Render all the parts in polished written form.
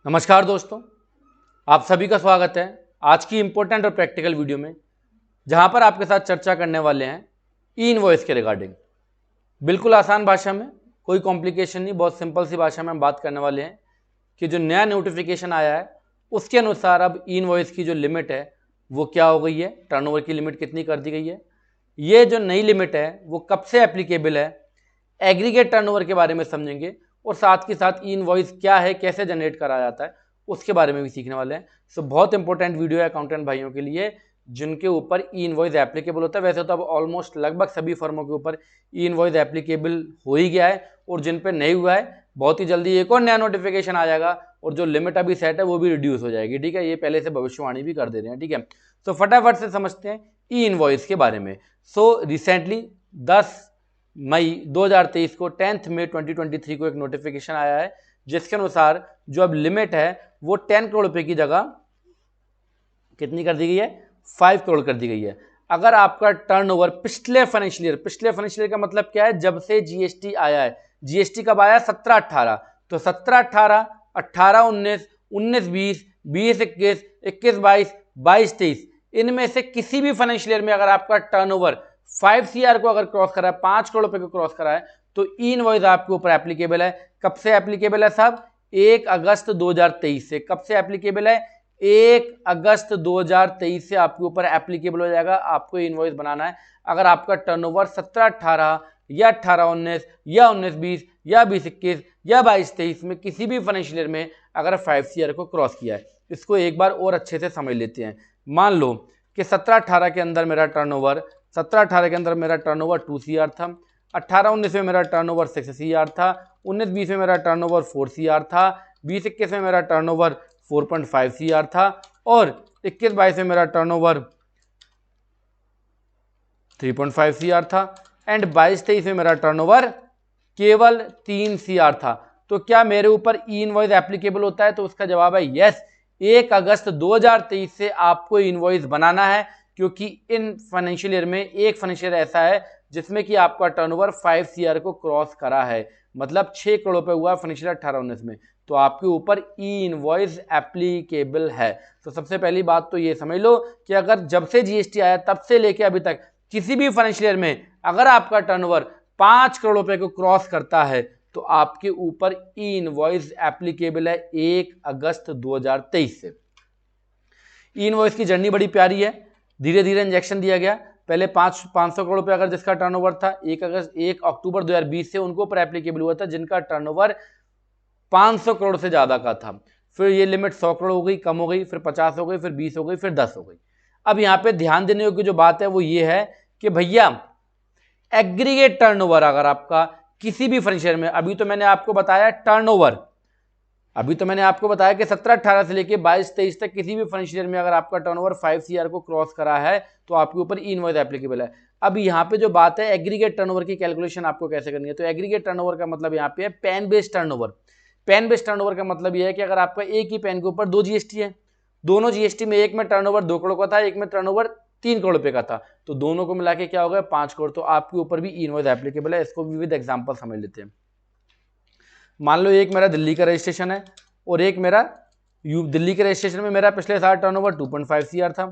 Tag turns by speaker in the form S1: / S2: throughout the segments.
S1: नमस्कार दोस्तों, आप सभी का स्वागत है आज की इम्पोर्टेंट और प्रैक्टिकल वीडियो में, जहां पर आपके साथ चर्चा करने वाले हैं ई इनवॉइस के रिगार्डिंग। बिल्कुल आसान भाषा में, कोई कॉम्प्लिकेशन नहीं, बहुत सिंपल सी भाषा में हम बात करने वाले हैं कि जो नया नोटिफिकेशन आया है उसके अनुसार अब ई इनवॉइस की जो लिमिट है वो क्या हो गई है, टर्नओवर की लिमिट कितनी कर दी गई है, ये जो नई लिमिट है वो कब से एप्लीकेबल है, एग्रीगेट टर्नओवर के बारे में समझेंगे और साथ के साथ ई इनवॉइस क्या है, कैसे जनरेट करा जाता है, उसके बारे में भी सीखने वाले हैं। सो बहुत इंपॉर्टेंट वीडियो है अकाउंटेंट भाइयों के लिए जिनके ऊपर ई इनवॉइस एप्लीकेबल होता है। वैसे तो अब ऑलमोस्ट लगभग सभी फर्मों के ऊपर ई इनवॉइस एप्लीकेबल हो ही गया है और जिन पे नहीं हुआ है बहुत ही जल्दी एक और नया नोटिफिकेशन आ जाएगा और जो लिमिट अभी सेट है वो भी रिड्यूस हो जाएगी। ठीक है, ये पहले से भविष्यवाणी भी कर दे रहे हैं। ठीक है, तो फटाफट से समझते हैं ई इनवॉइस के बारे में। सो रिसेंटली 10 मई 2023 को 10 मई 2023 को एक नोटिफिकेशन आया है जिसके अनुसार जो अब लिमिट है वो 10 करोड़ रुपए की जगह कितनी कर दी गई है, 5 करोड़ कर दी गई है। अगर आपका टर्नओवर पिछले फाइनेंशियल ईयर का मतलब क्या है, जब से जीएसटी आया है, जीएसटी कब आया, 17-18, तो 17-18, 18-19, 19-20, 20-21, 21-22, 22-23, इनमें से किसी भी फाइनेंशियल ईयर में अगर आपका टर्नओवर 5 CR को अगर क्रॉस करा है, 5 करोड़ रुपए को क्रॉस करा है, तो ई इनवॉइस आपके ऊपर एप्लीकेबल है। कब से एप्लीकेबल है साहब, 1 अगस्त 2023 से। कब से एप्लीकेबल है, 1 अगस्त 2023 से आपके ऊपर एप्लीकेबल हो जाएगा। आपको इनवॉइस बनाना है अगर आपका टर्नओवर 17-18 या 18-19 या 19-20 या 20-21 या 22-23 में किसी भी फाइनेंशियल ईयर में अगर 5 CR को क्रॉस किया है। इसको एक बार और अच्छे से समझ लेते हैं। मान लो कि 17-18 के अंदर मेरा टर्नओवर 2 CR था, 18-19 में मेरा टर्नओवर 6 CR था, 19-20 में मेरा टर्नओवर 4 CR था, 20-21 में मेरा टर्नओवर 4.5 CR था और 21-22 में मेरा टर्नओवर 3.5 CR था एंड 22-23 में मेरा टर्नओवर केवल 3 CR था। तो क्या मेरे ऊपर ई इनवॉइस एप्लीकेबल होता है? तो उसका जवाब है यस। 1 अगस्त 2023 से आपको इनवॉइस बनाना है क्योंकि इन फाइनेंशियल ईयर में एक फाइनेंशियल ईयर ऐसा है जिसमें कि आपका टर्नओवर 5 CR को क्रॉस करा है, मतलब 6 करोड़ रुपए हुआ फाइनेंशियल 18-19 में, तो आपके ऊपर ई इनवॉइस एप्लीकेबल है। तो सबसे पहली बात तो ये समझ लो कि अगर जब से जीएसटी आया तब से लेके अभी तक किसी भी फाइनेंशियल ईयर में अगर आपका टर्नओवर 5 करोड़ रुपए को क्रॉस करता है तो आपके ऊपर ई इनवॉइस एप्लीकेबल है 1 अगस्त 2023 से। ई इनवॉइस की जर्नी बड़ी प्यारी है, धीरे धीरे इंजेक्शन दिया गया। पहले 500 करोड़ रुपए अगर जिसका टर्नओवर था 1 अक्टूबर 2020 से उनको ऊपर एप्लीकेबल हुआ था जिनका टर्नओवर 500 करोड़ से ज्यादा का था। फिर ये लिमिट 100 करोड़ हो गई, कम हो गई, फिर 50 हो गई, फिर 20 हो गई, फिर 10 हो गई। अब यहाँ पे ध्यान देने की जो बात है वो ये है कि भैया एग्रीगेट टर्नओवर अगर आपका किसी भी फाइनेंशियल में, अभी तो मैंने आपको बताया टर्नओवर, अभी तो मैंने आपको बताया कि 17-18 से लेके 22-23 तक किसी भी फाइनेंशियल ईयर में अगर आपका टर्नओवर 5 CR को क्रॉस करा है तो आपके ऊपर ई इनवॉइस एप्लीकेबल है। अब यहाँ पे जो बात है एग्रीगेट टर्नओवर की कैलकुलेशन आपको कैसे करनी है, तो एग्रीगेट टर्नओवर का मतलब यहाँ पे है pan based turnover. Pan based turnover का मतलब यह है कि अगर आपका एक ही पैन के ऊपर 2 जीएसटी है, दोनों जीएसटी में एक में टर्नओवर 2 करोड़ का था, एक में टर्नओवर 3 करोड़ रुपए का था, तो दोनों को मिला के क्या होगा, 5 करोड़, तो आपके ऊपर भी ई इनवॉइस एप्लीकेबल है। इसको भी विद एग्जांपल समझ लेते हैं। मान लो एक मेरा दिल्ली का रजिस्ट्रेशन है और एक मेरा दिल्ली के रजिस्ट्रेशन में मेरा पिछले साल टर्नओवर 2.5 CR था,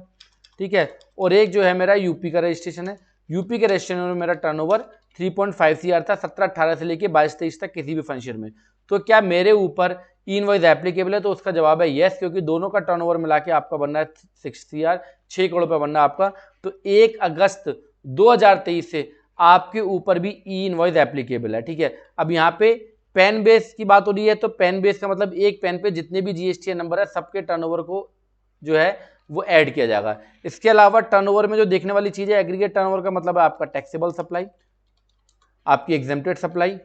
S1: ठीक है, और एक जो है मेरा यूपी का रजिस्ट्रेशन है, यूपी के रजिस्ट्रेशन में मेरा टर्नओवर 3.5 CR था 17-18 से लेके 22-23 तक किसी भी फाइनेंशियल में। तो क्या मेरे ऊपर ई इनवॉइस एप्लीकेबल है? तो उसका जवाब है यस, क्योंकि दोनों का टर्नओवर मिला के आपका बनना है 6 CR, 6 करोड़ रुपए बनना है आपका। तो 1 अगस्त 2023 से आपके ऊपर भी ई इनवॉइस एप्लीकेबल है। ठीक है, अब यहाँ पे पैन बेस की बात हो रही है, तो पैन बेस का मतलब एक पैन पे जितने भी जीएसटी नंबर है सबके टर्नओवर को जो है वो ऐड किया जाएगा। इसके अलावा टर्नओवर में जो देखने वाली चीज है, एग्रीगेट टर्नओवर का मतलब है आपका टैक्सेबल सप्लाई, आपकी एग्जेम्प्टेड सप्लाई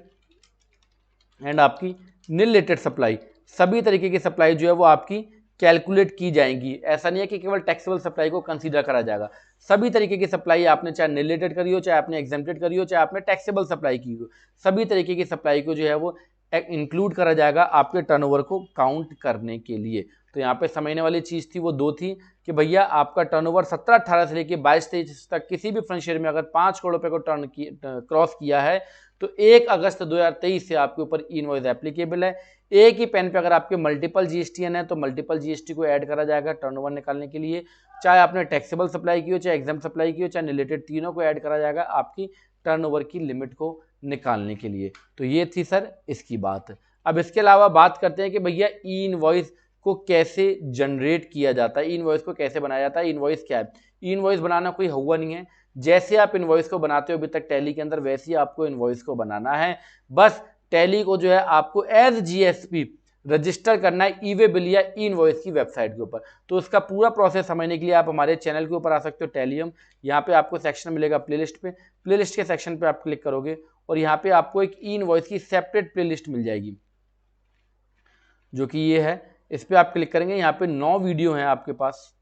S1: एंड आपकी नील रिलेटेड सप्लाई। सभी तरीके की सप्लाई जो है वो आपकी कैलकुलेट की जाएंगी। ऐसा नहीं है कि केवल टैक्सेबल सप्लाई को कंसीडर करा जाएगा, सभी तरीके की सप्लाई आपने चाहे नील रिलेटेड करी हो, चाहे आपने एग्जेम्प्टेड करी हो, चाहे आपने टैक्सेबल सप्लाई की हो, सभी तरीके की सप्लाई को जो है वो इंक्लूड करा जाएगा आपके टर्नओवर को काउंट करने के लिए। तो यहाँ पे समझने वाली चीज थी वो दो थी कि भैया आपका टर्नओवर 17-18 से लेके 22-23 तक किसी भी फाइनेंशियल में अगर 5 करोड़ रुपए को क्रॉस किया है तो 1 अगस्त 2023 से आपके ऊपर ई इनवॉइस एप्लीकेबल है। एक ही पेन पे अगर आपके मल्टीपल जीएसटीएन है तो मल्टीपल जीएसटी को ऐड करा जाएगा टर्नओवर निकालने के लिए। चाहे आपने टैक्सेबल सप्लाई की हो, चाहे एग्जाम सप्लाई की हो, चाहे रिलेटेड, तीनों को ऐड करा जाएगा आपकी टर्नओवर की लिमिट को निकालने के लिए। तो ये थी सर इसकी बात। अब इसके अलावा बात करते हैं कि भैया ई इनवॉइस को कैसे जनरेट किया जाता है, ई इनवॉइस को कैसे बनाया जाता है। इनवॉइस क्या है? ई इनवॉइस बनाना कोई हुआ नहीं है। जैसे आप इनवॉइस को बनाते हो अभी तक टैली के अंदर, वैसे ही आपको इनवॉइस को बनाना है। बस टैली को जो है आपको एज जीएसपी रजिस्टर करना है ई वे बिल या ई इनवॉइस की वेबसाइट के ऊपर। तो उसका पूरा प्रोसेस समझने के लिए आप हमारे चैनल के ऊपर आ सकते हो टैलियम। यहाँ पे आपको सेक्शन मिलेगा प्लेलिस्ट पे, प्लेलिस्ट के सेक्शन पे आप क्लिक करोगे और यहाँ पे आपको एक ई इनवॉइस की सेपरेट प्लेलिस्ट मिल जाएगी, जो कि ये है। इस पर आप क्लिक करेंगे, यहाँ पे 9 वीडियो हैं आपके पास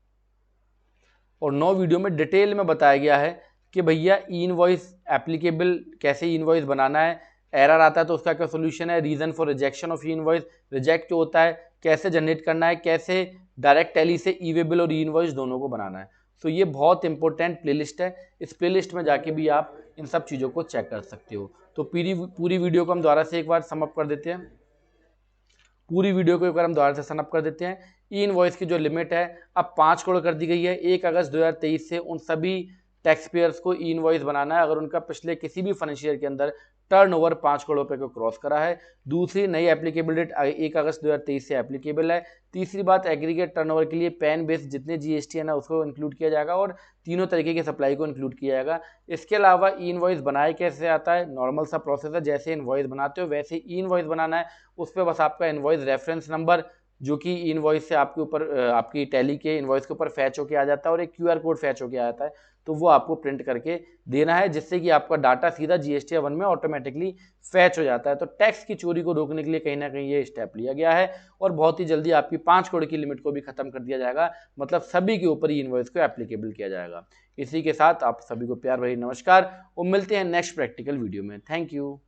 S1: और 9 वीडियो में डिटेल में बताया गया है कि भैया ई इनवॉइस एप्लीकेबल कैसे ई इनवॉइस बनाना है, एरर आता है तो उसका क्या सोल्यूशन है, reason for rejection of e invoice, reject जो होता है कैसे जनरेट करना है, कैसे डायरेक्ट टैली से ई वे बिल और ई इनवॉइस दोनों को बनाना है। तो ये बहुत इंपॉर्टेंट प्लेलिस्ट है। इस प्लेलिस्ट में जाके भी आप इन सब चीज़ों को चेक कर सकते हो। तो पूरी वीडियो को हम दोबारा से एक बार समअप कर देते हैं। पूरी वीडियो को एक बार हम दोबारा से समअप कर देते हैं। ई इनवॉइस की जो लिमिट है अब 5 करोड़ कर दी गई है। 1 अगस्त 2023 से उन सभी टैक्स पेयर्स को ई इनवॉइस बनाना है अगर उनका पिछले किसी भी फाइनेंशियल ईयर के अंदर टर्नओवर 5 करोड़ रुपए को क्रॉस करा है। दूसरी, नई एप्लीकेबल डेट 1 अगस्त 2023 से एप्लीकेबल है। तीसरी बात, एग्रीगेट टर्नओवर के लिए पैन बेस्ड जितने जीएसटी है ना उसको इंक्लूड किया जाएगा और तीनों तरीके की सप्लाई को इंक्लूड किया जाएगा। इसके अलावा ई इनवॉइस बनाए कैसे आता है, नॉर्मल सा प्रोसेस है, जैसे इनवॉइस बनाते हो वैसे ई इनवॉइस बनाना है। उस पर बस आपका इनवॉइस रेफरेंस नंबर जो कि इनवॉइस से आपके ऊपर आपकी टैली के इनवॉइस के ऊपर फैच होके आ जाता है और एक क्यूआर कोड फैच होके आ जाता है, तो वो आपको प्रिंट करके देना है जिससे कि आपका डाटा सीधा जीएसटी 1 में ऑटोमेटिकली फैच हो जाता है। तो टैक्स की चोरी को रोकने के लिए कहीं ना कहीं ये स्टेप लिया गया है और बहुत ही जल्दी आपकी 5 करोड़ की लिमिट को भी खत्म कर दिया जाएगा, मतलब सभी के ऊपर ही इनवॉइस को एप्लीकेबल किया जाएगा। इसी के साथ आप सभी को प्यार भरी नमस्कार और मिलते हैं नेक्स्ट प्रैक्टिकल वीडियो में। Thank you.